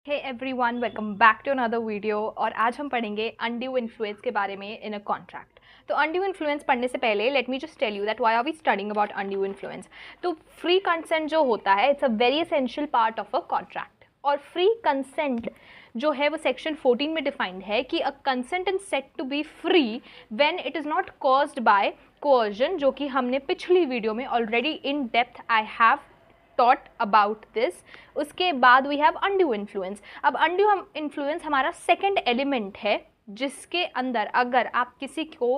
Hey everyone, welcome back to another video. और आज हम पढ़ेंगे अनड्यू इन्फ्लुएंस के बारे में इन अ कॉन्ट्रैक्ट। तो अनड्यू इन्फ्लुएंस पढ़ने से पहले let me just tell you that why are we studying about undue influence. तो फ्री कंसेंट जो होता है it's a very essential part of a contract. और फ्री कंसेंट जो है वो सेक्शन 14 में डिफाइंड है कि a consent is said to B free when it is not caused by coercion, जो कि हमने पिछली वीडियो में already in depth I have taught about this। उसके बाद we have undue influence। अब undue influence हमारा सेकेंड एलिमेंट है जिसके अंदर अगर आप किसी को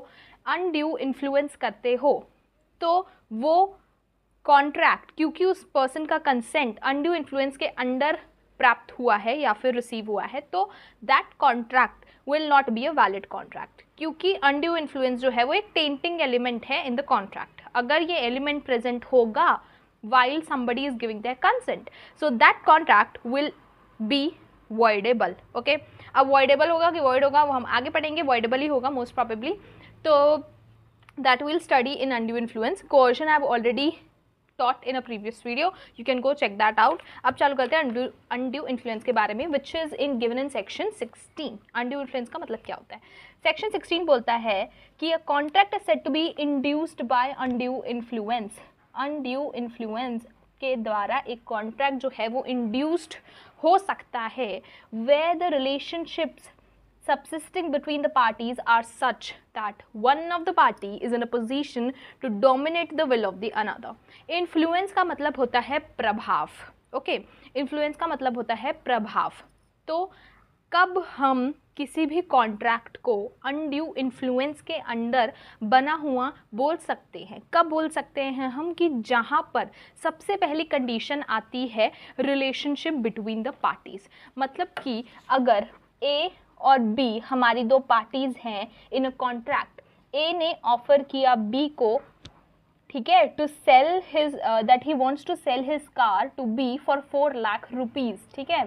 undue influence करते हो तो वो कॉन्ट्रैक्ट, क्योंकि उस पर्सन का कंसेंट undue influence के अंडर प्राप्त हुआ है या फिर रिसीव हुआ है, तो that contract will not be a valid contract, क्योंकि undue influence जो है वो एक टेंटिंग एलिमेंट है इन द कॉन्ट्रैक्ट। अगर ये एलिमेंट प्रेजेंट होगा while somebody is giving their consent, so that contract will be voidable। okay, अब voidable होगा कि void होगा वो हम आगे पढ़ेंगे, voidable ही होगा most probably। तो that we'll study in undue influence। coercion I have already taught in a previous video, you can go check that out। अब चालू करते हैं undue influence के बारे में, which is in given in section 16। undue influence का मतलब क्या होता है? section 16 बोलता है कि a contract is said to be induced by undue influence। Undue influence के द्वारा एक कॉन्ट्रैक्ट जो है वो इंड्यूस्ड हो सकता है where the relationships subsisting between the parties are such that one of the party is in a position to dominate the will of the another। Influence का मतलब होता है प्रभाव। ओके, इन्फ्लुएंस का मतलब होता है प्रभाव। तो कब हम किसी भी कॉन्ट्रैक्ट को अनड्यू इन्फ्लुएंस के अंडर बना हुआ बोल सकते हैं? कब बोल सकते हैं हम? कि जहाँ पर सबसे पहली कंडीशन आती है रिलेशनशिप बिटवीन द पार्टीज़। मतलब कि अगर ए और बी हमारी दो पार्टीज़ हैं इन अ कॉन्ट्रैक्ट, ए ने ऑफर किया बी को, ठीक है, to sell his that he wants to sell his car to B for 4 lakh rupees. ठीक है,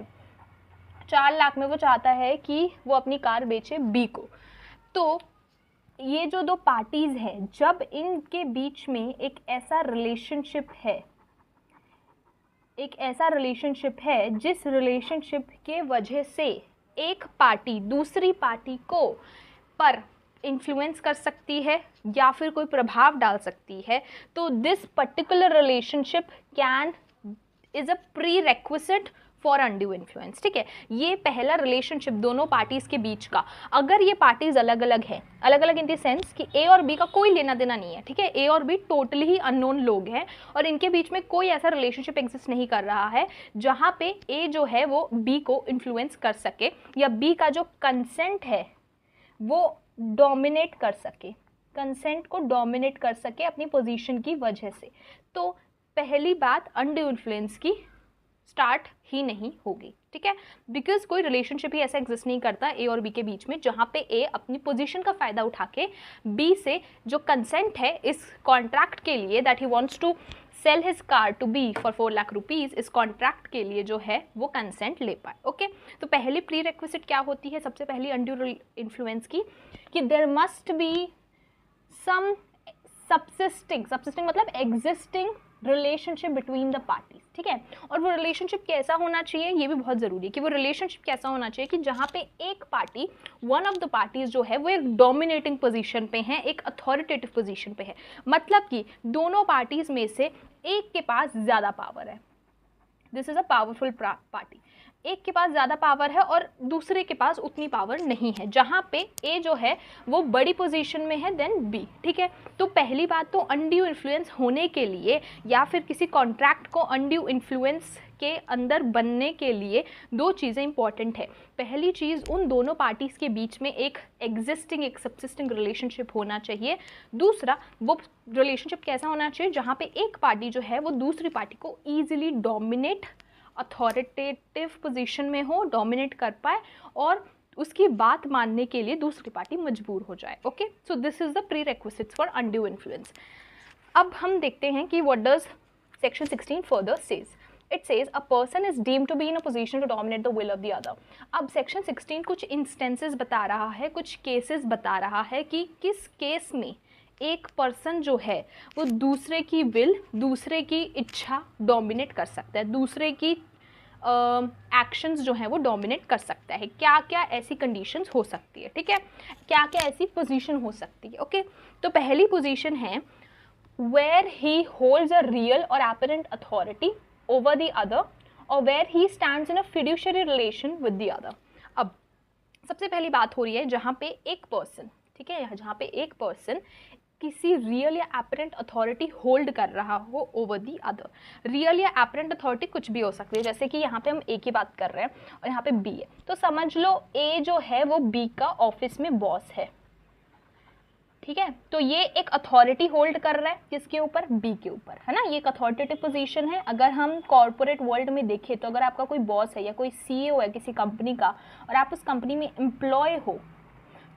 4 लाख में वो चाहता है कि वो अपनी कार बेचे बी को। तो ये जो दो पार्टीज़ हैं, जब इनके बीच में एक ऐसा रिलेशनशिप है जिस रिलेशनशिप के वजह से एक पार्टी दूसरी पार्टी को पर इन्फ्लुएंस कर सकती है या फिर कोई प्रभाव डाल सकती है, तो this particular relationship is a pre requisite for undue influence. ठीक है, ये पहला रिलेशनशिप दोनों पार्टीज़ के बीच का, अगर ये पार्टीज़ अलग अलग हैं, अलग अलग इन द सेंस कि ए और बी का कोई लेना देना नहीं है, ठीक है, ए और बी टोटली ही अननोन लोग हैं और इनके बीच में कोई ऐसा रिलेशनशिप एग्जिस्ट नहीं कर रहा है जहाँ पे ए जो है वो बी को इन्फ्लुएंस कर सके या बी का जो कंसेंट है वो डोमिनेट कर सके, कंसेंट को डोमिनेट कर सके अपनी पोजीशन की वजह से। तो पहली बात अनड्यू इन्फ्लुएंस की स्टार्ट ही नहीं होगी। ठीक है, बिकॉज कोई रिलेशनशिप ही ऐसा एग्जिस्ट नहीं करता ए और बी के बीच में जहाँ पे ए अपनी पोजीशन का फ़ायदा उठा के बी से जो कंसेंट है इस कॉन्ट्रैक्ट के लिए that he wants to sell his car to B for 4 lakh rupees, इस कॉन्ट्रैक्ट के लिए जो है वो कंसेंट ले पाए। ओके, तो पहली प्री रेक्विजिट क्या होती है सबसे पहली अनड्यू इन्फ्लुएंस की, कि there must be some subsisting मतलब existing relationship between the parties. ठीक है, और वो रिलेशनशिप कैसा होना चाहिए ये भी बहुत ज़रूरी है कि वो रिलेशनशिप कैसा होना चाहिए कि जहाँ पे एक party, one of the parties जो है वो एक डोमिनेटिंग पोजीशन पे है, एक अथॉरिटेटिव पोजीशन पे है। मतलब कि दोनों पार्टीज में से एक के पास ज़्यादा पावर है, this is a powerful party. एक के पास ज़्यादा पावर है और दूसरे के पास उतनी पावर नहीं है, जहाँ पे ए जो है वो बड़ी पोजीशन में है देन बी। ठीक है, तो पहली बात तो अनड्यू इन्फ्लुएंस होने के लिए या फिर किसी कॉन्ट्रैक्ट को अनड्यू इन्फ्लुएंस के अंदर बनने के लिए दो चीज़ें इंपॉर्टेंट है। पहली चीज़, उन दोनों पार्टीज़ के बीच में एक एक सबसिस्टिंग रिलेशनशिप होना चाहिए। दूसरा, वो रिलेशनशिप कैसा होना चाहिए जहाँ पे एक पार्टी जो है वो दूसरी पार्टी को ईजिली डोमिनेट, अथॉरिटेटिव पोजीशन में हो, डोमिनेट कर पाए और उसकी बात मानने के लिए दूसरी पार्टी मजबूर हो जाए। Okay, so this is the prerequisites for undue influence. अब हम देखते हैं कि what does section 16 further says. It says a person is deemed to be in a position to dominate the will of the other. अब section 16 कुछ instances बता रहा है, कुछ केसेस बता रहा है कि किस केस में एक पर्सन जो है वो दूसरे की विल, दूसरे की इच्छा डोमिनेट कर सकता है, दूसरे की एक्शंस जो हैं वो डोमिनेट कर सकता है, क्या क्या ऐसी कंडीशंस हो सकती है, ठीक है, क्या क्या ऐसी पोजीशन हो सकती है। ओके, तो पहली पोजीशन है where he holds a real or apparent authority over the other or where he stands in a fiduciary relation with the other। अब सबसे पहली बात हो रही है जहाँ पे एक पर्सन, ठीक है, जहाँ पे एक पर्सन किसी रियल या एपरेंट अथॉरिटी होल्ड कर रहा हो ओवर दी अदर। रियल या एपरेंट अथॉरिटी कुछ भी हो सकती है, जैसे कि यहाँ पे हम ए की बात कर रहे हैं और यहाँ पे बी है, तो समझ लो ए जो है वो बी का ऑफिस में बॉस है, ठीक है, तो ये एक अथॉरिटी होल्ड कर रहा है किसके ऊपर, बी के ऊपर, है ना, ये एक अथॉरिटेटिव पोजीशन है। अगर हम कॉर्पोरेट वर्ल्ड में देखें तो अगर आपका कोई बॉस है या कोई सीईओ है किसी कंपनी का और आप उस कंपनी में एम्प्लॉय हो,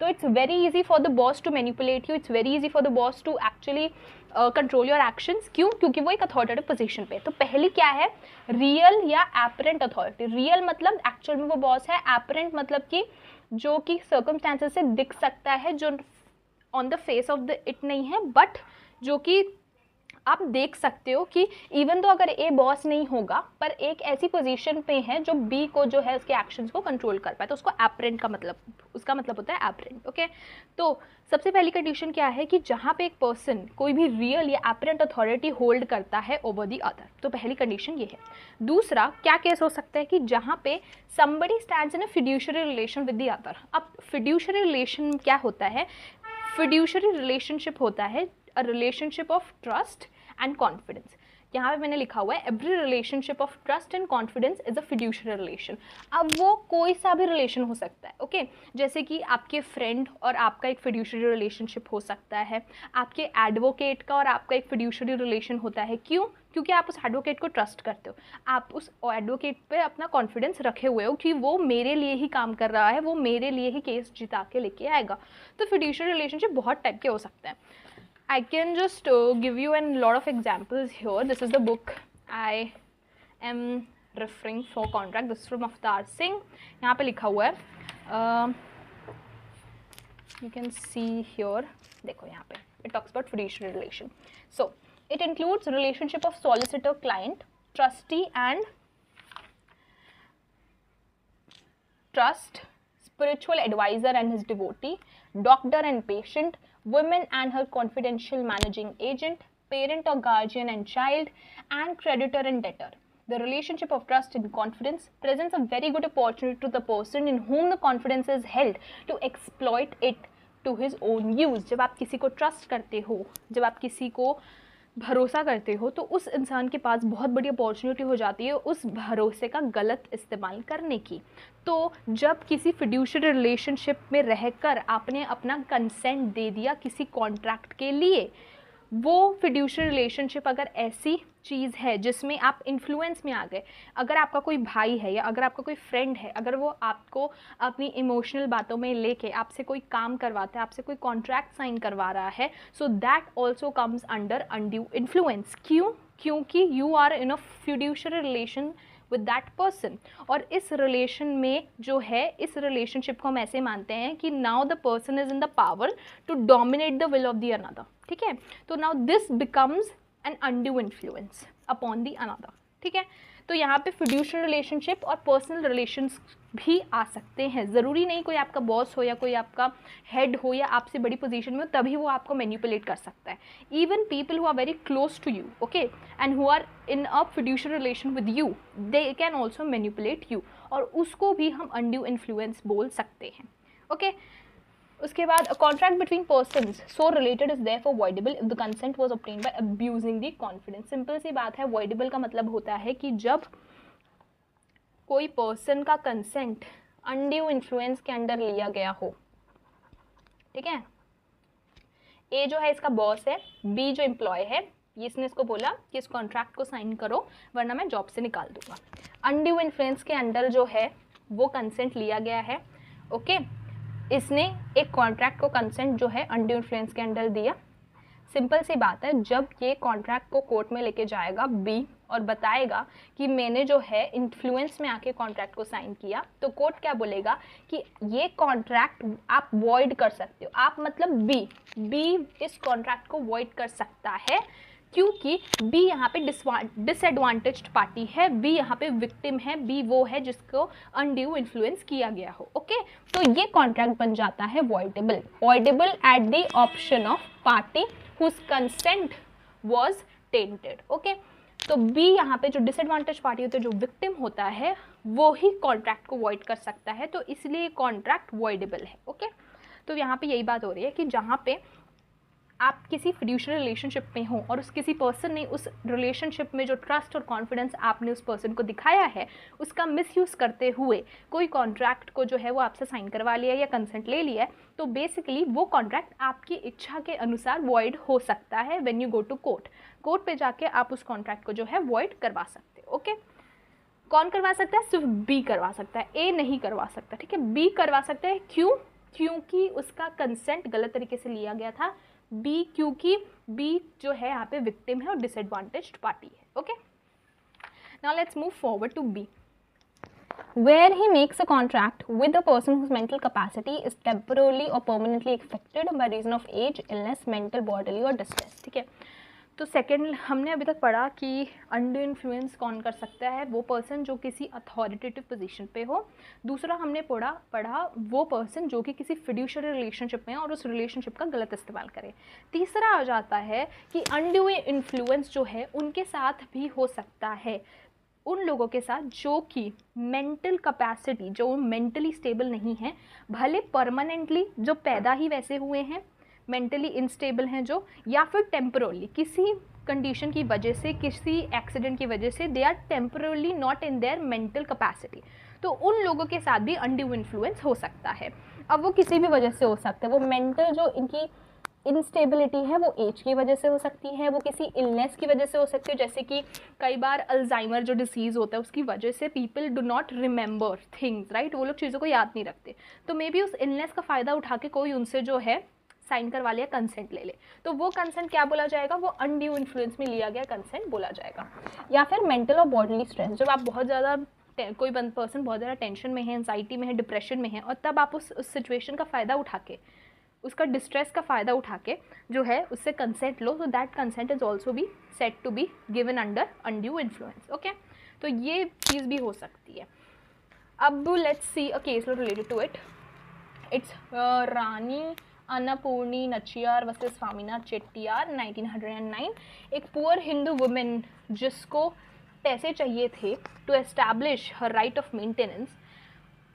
तो it's very easy for the boss to manipulate you, it's very easy for the boss to actually control your actions. क्यों? क्योंकि वो एक अथॉरिटेटिव पोजीशन पे। तो पहली क्या है, रियल या एपरेंट अथॉरिटी। रियल मतलब एक्चुअल में वो बॉस है, एपरेंट मतलब कि जो कि सर्कमस्टांसेस से दिख सकता है, जो on the face of the it नहीं है, बट जो कि आप देख सकते हो कि इवन तो अगर ए बॉस नहीं होगा पर एक ऐसी पोजीशन पे है जो बी को जो है उसके एक्शंस को कंट्रोल कर पाए, तो उसको एपरेंट का मतलब, उसका मतलब होता है एपरेंट। ओके, तो सबसे पहली कंडीशन क्या है कि जहाँ पे एक पर्सन कोई भी रियल या एपरेंट अथॉरिटी होल्ड करता है ओवर दी अदर, तो पहली कंडीशन ये है। दूसरा क्या केस हो सकता है कि जहाँ पे somebody stands in a fiduciary relation with the other। अब fiduciary relation क्या होता है, fiduciary relationship होता है a relationship of trust and confidence। यहाँ पे मैंने लिखा हुआ है every relationship of trust and confidence is a fiduciary relation. अब वो कोई सा भी रिलेशन हो सकता है, ओके, जैसे कि आपके फ्रेंड और आपका एक फिड्यूशियरी रिलेशनशिप हो सकता है, आपके एडवोकेट का और आपका एक फिड्यूशियरी रिलेशन होता है। क्यों? क्योंकि आप उस एडवोकेट को ट्रस्ट करते हो, आप उस एडवोकेट पे अपना कॉन्फिडेंस रखे हुए हो कि वो मेरे लिए ही काम कर रहा है, वो मेरे लिए ही केस जिता के लेके आएगा। तो फिड्यूशियरी रिलेशनशिप बहुत टाइप के हो सकते हैं। I can just give you a lot of examples here. This is the book I am referring for contract. This is from Avtar Singh. यहाँ पे लिखा हुआ है, you can see here, देखो यहाँ पे it talks about fiduciary relation. So it includes relationship of solicitor client, trustee and trust, spiritual advisor and his devotee, doctor and patient, women and her confidential managing agent, parent or guardian and child, and creditor and debtor. The relationship of trust and confidence presents a very good opportunity to the person in whom the confidence is held to exploit it to his own use। जब आप किसी को trust करते हो, जब आप किसी को भरोसा करते हो, तो उस इंसान के पास बहुत बड़ी अपॉर्चुनिटी हो जाती है उस भरोसे का गलत इस्तेमाल करने की। तो जब किसी फिड्यूशियरी रिलेशनशिप में रहकर आपने अपना कंसेंट दे दिया किसी कॉन्ट्रैक्ट के लिए, वो फिड्यूशियरी रिलेशनशिप अगर ऐसी चीज़ है जिसमें आप इन्फ्लुएंस में आ गए, अगर आपका कोई भाई है या अगर आपका कोई फ्रेंड है, अगर वो आपको अपनी इमोशनल बातों में लेके आपसे कोई काम करवाता है, आपसे कोई कॉन्ट्रैक्ट साइन करवा रहा है, so that also comes under undue influence. क्यों? क्योंकि you are in a fiduciary relation with that person. और इस रिलेशन में जो है, इस रिलेशनशिप को हम ऐसे मानते हैं कि now the person is in the power to dominate the will of the another, ठीक है। तो now this becomes an undue influence upon the another, ठीक है। तो यहाँ पे फिड्यूशियरी रिलेशनशिप और पर्सनल रिलेशंस भी आ सकते हैं। ज़रूरी नहीं कोई आपका बॉस हो या कोई आपका हेड हो या आपसे बड़ी पोजीशन में हो तभी वो आपको मैनिपुलेट कर सकता है। Even people who are very close to you, okay, and who are in a fiduciary relation with you, they can also manipulate you, और उसको भी हम अनड्यू इन्फ्लुएंस बोल सकते हैं, ओके। उसके बाद a contract between persons so related is therefore voidable if the consent was obtained by abusing the confidence. Simple सी बात है, वॉइडेबल का मतलब होता है कि जब कोई पर्सन का कंसेंट अनड्यू इन्फ्लुएंस के अंडर लिया गया हो, ठीक है। ए जो है इसका बॉस है, बी जो एम्प्लॉय है, इसने इसको बोला कि इस कॉन्ट्रैक्ट को साइन करो वरना मैं जॉब से निकाल दूंगा। अनड्यू इन्फ्लुएंस के अंडर जो है वो कंसेंट लिया गया है, ओके। इसने एक कॉन्ट्रैक्ट को कंसेंट जो है अनड्यू इन्फ्लुएंस के अंडर दिया। सिंपल सी बात है, जब ये कॉन्ट्रैक्ट को कोर्ट में लेके जाएगा बी और बताएगा कि मैंने जो है इन्फ्लुएंस में आके कॉन्ट्रैक्ट को साइन किया, तो कोर्ट क्या बोलेगा कि ये कॉन्ट्रैक्ट आप वॉइड कर सकते हो। आप मतलब बी इस कॉन्ट्रैक्ट को वॉइड कर सकता है क्योंकि बी यहाँ पे डिसएडवांटेज्ड पार्टी है, बी यहाँ पे विक्टिम है, बी वो है जिसको अनड्यू इन्फ्लुएंस किया गया हो। ओके, तो ये कॉन्ट्रैक्ट बन जाता है voidable. Voidable at the option of party whose consent was tainted. Okay, तो बी यहाँ पे जो डिसएडवांटेज पार्टी होती है, जो विक्टिम होता है, वो ही कॉन्ट्रैक्ट को वॉइड कर सकता है, तो इसलिए कॉन्ट्रैक्ट वॉइडेबल है। ओके, तो यहाँ पे यही बात हो रही है कि जहाँ पे आप किसी फिड्यूशियल रिलेशनशिप में हो और उस किसी पर्सन ने उस रिलेशनशिप में जो ट्रस्ट और कॉन्फिडेंस आपने उस पर्सन को दिखाया है, उसका मिसयूज़ करते हुए कोई कॉन्ट्रैक्ट को जो है वो आपसे साइन करवा लिया या कंसेंट ले लिया है, तो बेसिकली वो कॉन्ट्रैक्ट आपकी इच्छा के अनुसार वॉइड हो सकता है। When you go to court, court पे जाके आप उस कॉन्ट्रैक्ट को जो है वॉइड करवा सकते हो। ओके, कौन करवा सकता है? सिर्फ बी करवा सकता है, ए नहीं करवा सकता। ठीक है, बी करवा सकता है। क्यों? क्योंकि उसका कंसेंट गलत तरीके से लिया गया था। बी, क्योंकि बी जो है यहाँ पे विक्टिम है और डिसएडवांटेज्ड पार्टी है। Okay, now let's move forward to B, where he makes a contract with a person whose mental capacity is temporarily or permanently affected by reason of age, illness, mental, bodily or distress। ठीक है, तो second हमने अभी तक पढ़ा कि under influence कौन कर सकता है, वो पर्सन जो किसी अथॉरिटेटिव पोजीशन पे हो। दूसरा हमने पढ़ा वो पर्सन जो कि किसी फिड्यूशियरी रिलेशनशिप में है और उस रिलेशनशिप का गलत इस्तेमाल करे। तीसरा आ जाता है कि अनड्यू इन्फ्लुएंस जो है उनके साथ भी हो सकता है, उन लोगों के साथ जो कि मेंटल कैपेसिटी, जो मेंटली स्टेबल नहीं है, भले परमानेंटली जो पैदा ही वैसे हुए हैं, मेंटली इनस्टेबल हैं जो, या फिर टेम्परली किसी कंडीशन की वजह से, किसी एक्सीडेंट की वजह से they are temporarily not in their mental capacity, तो उन लोगों के साथ भी अनड्यू इन्फ्लुएंस हो सकता है। अब वो किसी भी वजह से हो सकता है, वो मेंटल जो इनकी इंस्टेबिलिटी है वो एज की वजह से हो सकती है, वो किसी इलनेस की वजह से हो सकती है, जैसे कि कई बार अल्जाइमर जो डिसीज़ होता है उसकी वजह से people do not remember things, right, वो लोग चीज़ों को याद नहीं रखते, तो मे बी उस इलनेस का फ़ायदा उठा के कोई उनसे जो है साइन करवा लिया, कंसेंट ले ले, तो वो कंसेंट क्या बोला जाएगा? वो अनड्यू इन्फ्लुएंस में लिया गया कंसेंट बोला जाएगा। या फिर मेंटल और बॉडीली स्ट्रेस, जब आप बहुत ज़्यादा कोई पर्सन बहुत ज़्यादा टेंशन में है, एंजाइटी में है, डिप्रेशन में है, और तब आप उस सिचुएशन का फ़ायदा उठा के, उसका डिस्ट्रेस का फ़ायदा उठा के जो है उससे कंसेंट लो, तो that consent is also be set to be given under undue influence. Okay, तो ये चीज़ भी हो सकती है। अब let's see a case related to it. It's Rani Annapurni Nachiyar versus Swaminatha Chettiar 1909। एक पुअर हिंदू वुमेन जिसको पैसे चाहिए थे to establish her right of maintenance,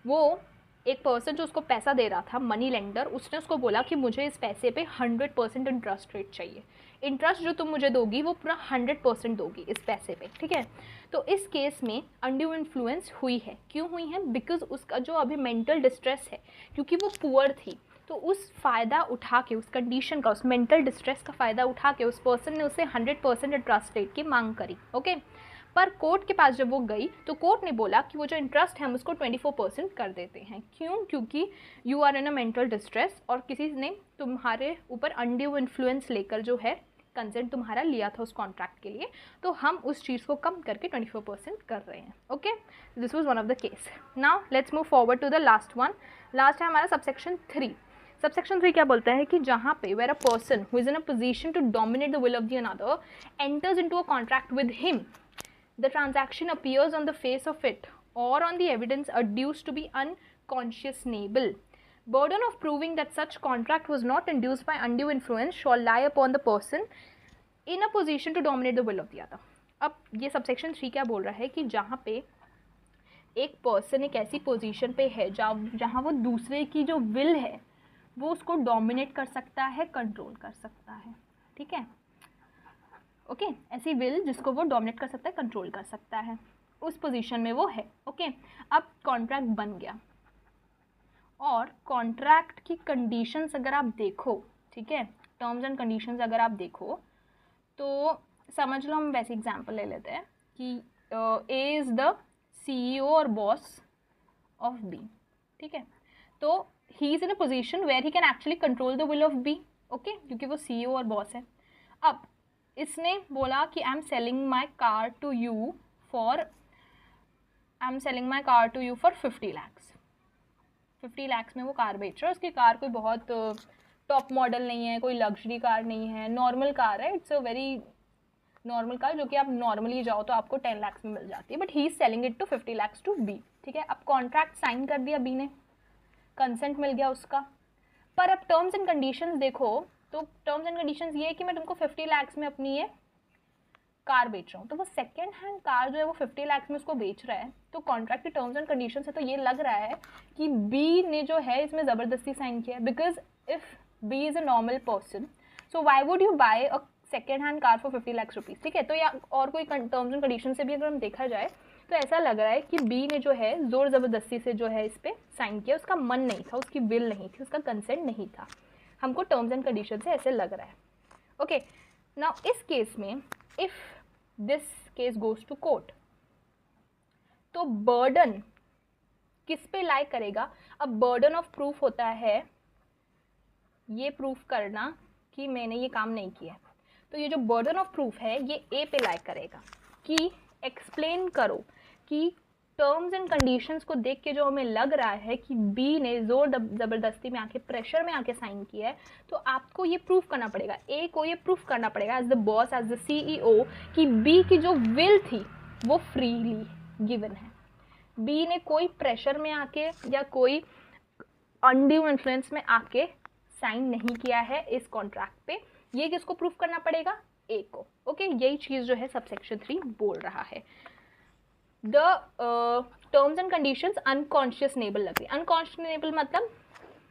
वो एक पर्सन जो उसको पैसा दे रहा था, मनी लेंडर, उसने उसको बोला कि मुझे इस पैसे पे 100% इंटरेस्ट रेट चाहिए, इंटरेस्ट जो तुम मुझे दोगी वो पूरा 100% दोगी इस पैसे पे। ठीक है, तो इस केस में अनड्यू इन्फ्लुएंस हुई है। क्यों हुई है? बिकॉज उसका जो अभी मेंटल डिस्ट्रेस है, क्योंकि वो पुअर थी, तो उस फ़ायदा उठा के, उस कंडीशन का, उस मेंटल डिस्ट्रेस का फ़ायदा उठा के उस पर्सन ने उससे 100% इंटरेस्ट रेट की मांग करी। ओके, पर कोर्ट के पास जब वो गई तो कोर्ट ने बोला कि वो जो इंटरेस्ट है हम उसको 24% कर देते हैं। क्यों? क्योंकि you are in a mental distress और किसी ने तुम्हारे ऊपर अनड्यू इन्फ्लुएंस लेकर जो है कंसेंट तुम्हारा लिया था उस कॉन्ट्रैक्ट के लिए, तो हम उस चीज़ को कम करके 24% कर रहे हैं। Okay, this was one of the case. Now let's move forward to the last one. Last है हमारा सबसेक्शन 3। सबसेक्शन 3 क्या बोलता है कि जहाँ पे where a person who is in a position to dominate the will of the another enters into a contract with him, the transaction appears on the face of it or on the evidence adduced to be unconscionable. Burden of proving that such contract was not induced by undue influence shall lie upon the person in a position to dominate the will of the other. अब ये subsection 3 क्या बोल रहा है कि जहाँ पे एक पर्सन एक ऐसी पोजीशन पे है जहाँ वो दूसरे की जो विल है वो उसको डोमिनेट कर सकता है, कंट्रोल कर सकता है। ठीक है, ओके, ऐसी विल जिसको वो डोमिनेट कर सकता है, कंट्रोल कर सकता है, उस पोजीशन में वो है। ओके, अब कॉन्ट्रैक्ट बन गया और कॉन्ट्रैक्ट की कंडीशंस अगर आप देखो, ठीक है, टर्म्स एंड कंडीशंस अगर आप देखो तो समझ लो, हम वैसे एग्जांपल ले लेते हैं कि ए इज़ द CEO और बॉस ऑफ बी। ठीक है, तो he is in a position where he can actually control the will of B. Okay, क्योंकि वो CEO और बॉस है। अब इसने बोला कि I am selling my car to you for 50 lakhs। 50 lakhs में वो कार बेच रहा है। उसकी कार कोई बहुत टॉप मॉडल नहीं है, कोई लग्जरी कार नहीं है, नॉर्मल कार है, it's a very normal car जो कि आप नॉर्मली जाओ तो आपको 10 लाख में मिल जाती है, but he is selling it to 50 lakh to B. ठीक है, अब कॉन्ट्रैक्ट साइन कर दिया बी ने, कंसेंट मिल गया उसका, पर अब टर्म्स एंड कंडीशंस देखो तो टर्म्स एंड कंडीशंस ये है कि मैं तुमको 50 लाख में अपनी ये कार बेच रहा हूँ, तो वो सेकेंड हैंड कार जो है वो 50 लाख में उसको बेच रहा है, तो कॉन्ट्रैक्ट की टर्म्स एंड कंडीशन से तो ये लग रहा है कि बी ने जो है इसमें ज़बरदस्ती साइन किया है, because if B is a normal person so why would you buy a second hand car for 50 lakh rupees. ठीक है, तो या और कोई टर्म्स एंड कंडीशन से भी अगर हम देखा जाए तो ऐसा लग रहा है कि बी ने जो है ज़ोर ज़बरदस्ती से जो है इस पर साइन किया, उसका मन नहीं था, उसकी विल नहीं थी, उसका कंसेंट नहीं था, हमको टर्म्स एंड कंडीशन से ऐसे लग रहा है। ओके, नाउ इस केस में if this case goes to court तो बर्डन किस पे लाई करेगा। अब बर्डन ऑफ प्रूफ होता है ये प्रूफ करना कि मैंने ये काम नहीं किया, तो ये जो बर्डन ऑफ प्रूफ है ये ए पे लाई करेगा कि एक्सप्लेन करो कि टर्म्स एंड कंडीशंस को देख के जो हमें लग रहा है कि बी ने जोर ज़बरदस्ती में आके प्रेशर में आके साइन किया है, तो आपको ये प्रूफ करना पड़ेगा, ए को ये प्रूफ करना पड़ेगा as the boss, as the CEO, कि बी की जो विल थी वो फ्रीली गिवन है, बी ने कोई प्रेशर में आके या कोई अनड्यू इन्फ्लुएंस में आके साइन नहीं किया है इस कॉन्ट्रैक्ट पे। ये किसको प्रूफ करना पड़ेगा, ए को। ओके, यही चीज़ जो है सबसेक्शन 3 बोल रहा है। द टर्म्स एंड कंडीशंस अनकॉन्शियसनेबल लग रही है। अनकॉन्शियसनेबल मतलब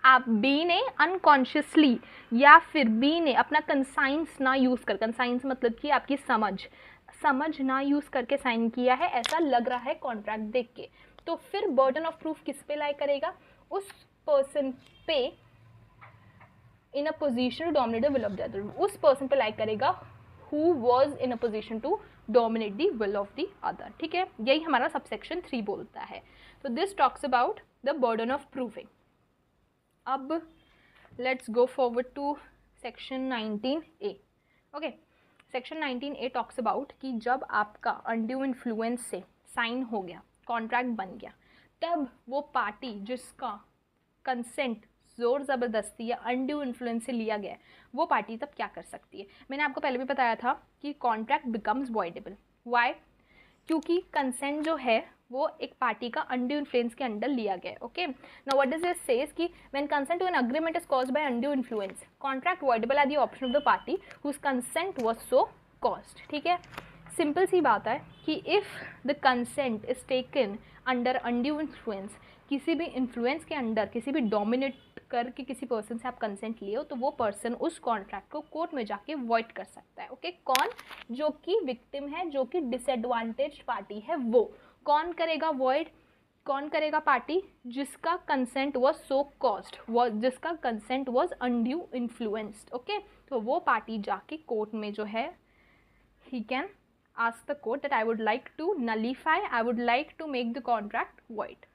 आप बी ने अनकॉन्शियसली या फिर बी ने अपना कंसाइंस ना यूज़ कर, कंसाइंस मतलब कि आपकी समझ ना यूज़ करके साइन किया है, ऐसा लग रहा है कॉन्ट्रैक्ट देख के, तो फिर बर्डन ऑफ प्रूफ किस पे लाई करेगा, उस पर्सन पे in a position to dominate the will of the other, उस पर्सन पे लाई करेगा who was in a position to dominate the will of the other। ठीक है, यही हमारा सबसेक्शन 3 बोलता है। तो this talks about the burden of proving. अब let's go forward to section 19A। Okay, section 19A talks about कि जब आपका अनड्यू इन्फ्लुएंस से साइन हो गया, कॉन्ट्रैक्ट बन गया, तब वो पार्टी जिसका कंसेंट जोर ज़बरदस्ती या अनड्यू इन्फ्लुएंस से लिया गया है, वो पार्टी तब क्या कर सकती है। मैंने आपको पहले भी बताया था कि कॉन्ट्रैक्ट बिकम्स वॉइडेबल। वाई? क्योंकि कंसेंट जो है वो एक पार्टी का अनड्यू इन्फ्लुएंस के अंडर लिया गया है। Okay, now what does it says कि when consent to an agreement is caused by undue influence, contract voidable at the option of the party whose consent was so caused. ठीक है, simple सी बात है कि if the consent is taken under undue influence, किसी भी influence के under किसी भी डोमिनेट करके किसी पर्सन से आप कंसेंट लिए हो, तो वो पर्सन उस कॉन्ट्रैक्ट को कोर्ट में जाके वॉइड कर सकता है। ओके, कौन? जो कि विक्टिम है, जो कि डिसएडवांटेज पार्टी है, वो कौन करेगा वॉइड? कौन करेगा पार्टी? जिसका कंसेंट वॉज सो कॉज्ड, जिसका consent was undue influenced. Okay, तो वो पार्टी जाके कोर्ट में जो है he can ask the court that I would like to nullify, I would like to make the contract void.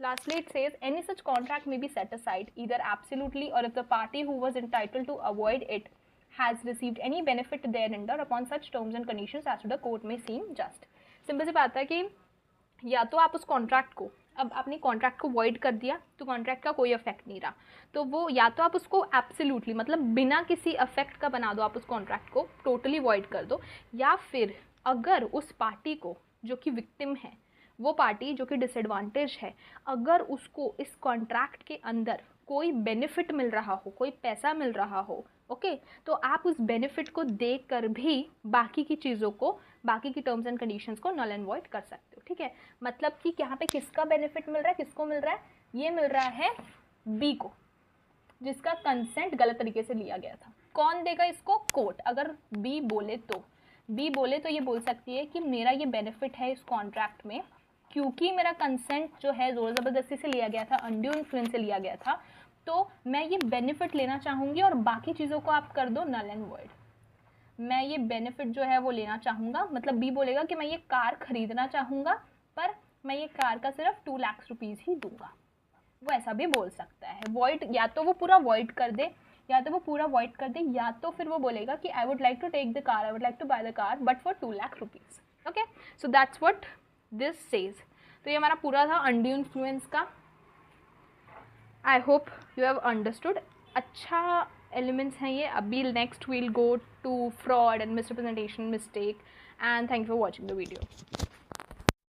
Lastly, it says any such contract may be set aside either absolutely or if the party who was entitled to avoid it has received any benefit thereunder upon such terms and conditions as to the court may seem just। Simple सी बात है कि या तो आप उस contract को, अब आपने कॉन्ट्रैक्ट को वॉइड कर दिया तो कॉन्ट्रैक्ट का कोई इफेक्ट नहीं रहा, तो वो या तो आप उसको एब्सोल्युटली मतलब बिना किसी इफेक्ट का बना दो, आप उस कॉन्ट्रैक्ट को टोटली वॉइड कर दो, या फिर अगर उस पार्टी को जो कि विक्टिम है, वो पार्टी जो कि डिसएडवांटेज है, अगर उसको इस कॉन्ट्रैक्ट के अंदर कोई बेनिफिट मिल रहा हो, कोई पैसा मिल रहा हो, ओके, तो आप उस बेनिफिट को देख कर भी बाकी की चीज़ों को, बाकी की टर्म्स एंड कंडीशंस को नल एंड वॉइड कर सकते हो। ठीक है, मतलब कि यहाँ पे किसका बेनिफिट मिल रहा है, किसको मिल रहा है? ये मिल रहा है बी को, जिसका कंसेंट गलत तरीके से लिया गया था। कौन देगा इसको? कोर्ट। अगर बी बोले तो ये बोल सकती है कि मेरा ये बेनिफिट है इस कॉन्ट्रैक्ट में, क्योंकि मेरा कंसेंट जो है ज़ोर ज़बरदस्ती से लिया गया था, अनड्यू इन्फ्लुएंस से लिया गया था, तो मैं ये बेनिफिट लेना चाहूँगी और बाकी चीज़ों को आप कर दो नल एंड वॉइड। मैं ये बेनिफिट जो है वो लेना चाहूँगा, मतलब बी बोलेगा कि मैं ये कार खरीदना चाहूँगा पर मैं ये कार का सिर्फ 2 लाख रुपीज़ ही दूंगा, वो ऐसा भी बोल सकता है। वॉइड या तो वो पूरा वॉइड कर दे, या तो फिर वो बोलेगा कि I would like to take the car, I would like to buy the car but for 2 lakh rupees. Okay, so that's what this says. तो ये हमारा पूरा था अनड्यू इन्फ्लुएंस का। I hope you have understood. अच्छा एलिमेंट्स हैं ये. अभी next we'll go to fraud and misrepresentation, mistake. And thank you for watching the video.